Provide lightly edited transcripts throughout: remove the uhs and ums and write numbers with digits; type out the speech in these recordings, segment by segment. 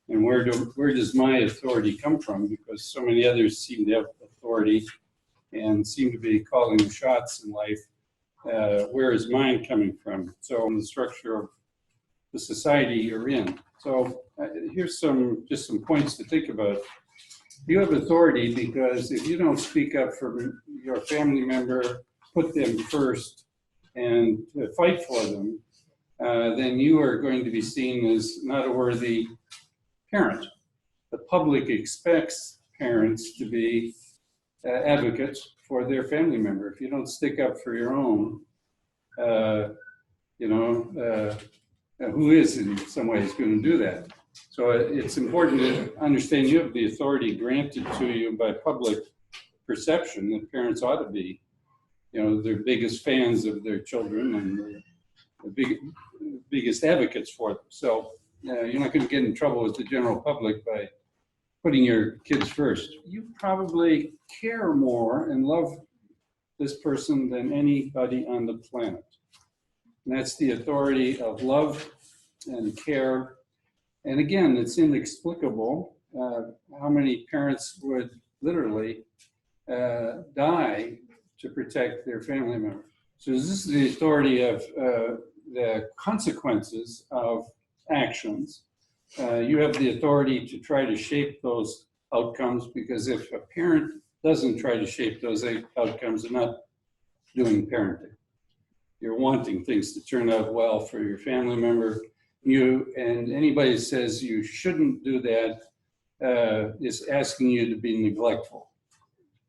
And where does my authority come from? Because so many others seem to have authority and seem to be calling the shots in life. Where is mine coming from? So in the structure of the society you're in. So here's just some points to think about. You have authority because if you don't speak up for your family member, put them first, and fight for them, then you are going to be seen as not a worthy parent. The public expects parents to be advocates for their family member. If you don't stick up for your own, who is in some ways going to do that? So it's important to understand you have the authority granted to you by public perception that parents ought to be, their biggest fans of their children and the biggest advocates for them. So you're not going to get in trouble with the general public by putting your kids first. You probably care more and love this person than anybody on the planet. And that's the authority of love and care. And again, it's inexplicable how many parents would literally die to protect their family member. So this is the authority of the consequences of actions. You have the authority to try to shape those outcomes, because if a parent doesn't try to shape those outcomes, they're not doing parenting. You're wanting things to turn out well for your family member. And anybody that says you shouldn't do that is asking you to be neglectful,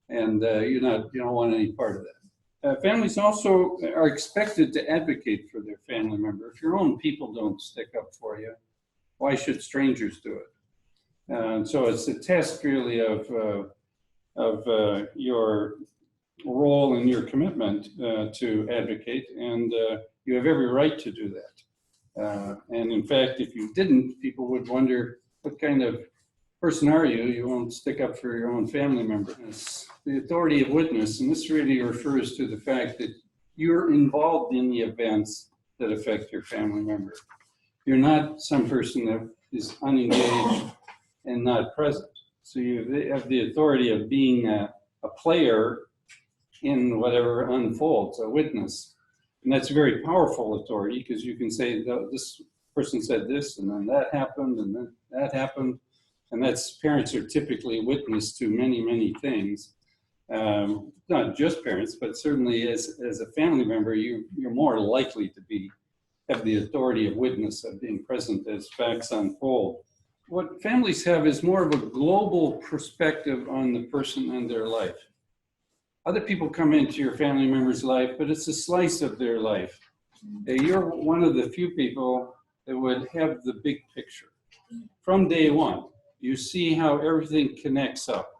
and you don't want any part of that. Families also are expected to advocate for their family member. If your own people don't stick up for you, why should strangers do it? So it's a test really of your role and your commitment to advocate, and you have every right to do that. And in fact, if you didn't, people would wonder, what kind of person are you? You won't stick up for your own family member. It's the authority of witness, and this really refers to the fact that you're involved in the events that affect your family member. You're not some person that is unengaged and not present. So you have the authority of being a player in whatever unfolds, a witness. And that's a very powerful authority, because you can say, this person said this, and then that happened, and then that happened. And parents are typically witness to many, many things. Not just parents, but certainly as a family member, you're more likely to have the authority of witness, of being present as facts unfold. What families have is more of a global perspective on the person and their life. Other people come into your family member's life, but it's a slice of their life. You're one of the few people that would have the big picture. From day one, you see how everything connects up.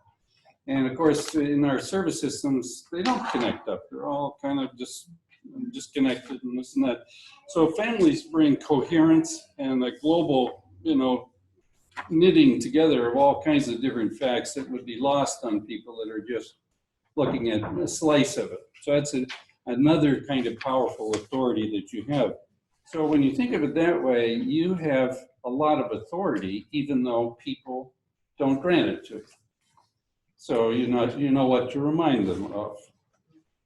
And of course, in our service systems, they don't connect up. They're all kind of just disconnected and this and that. So families bring coherence and a global, knitting together of all kinds of different facts that would be lost on people that are just looking at a slice of it. So that's another kind of powerful authority that you have. So when you think of it that way, you have a lot of authority, even though people don't grant it to you. So you know what to remind them of.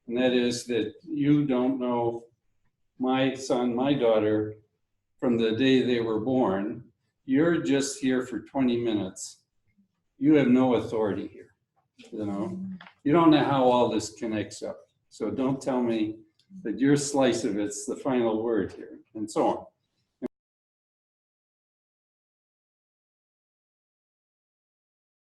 And that is that you don't know my son, my daughter, from the day they were born. You're just here for 20 minutes. You have no authority here. You don't know how all this connects up. So don't tell me that your slice of it's the final word here, and so on.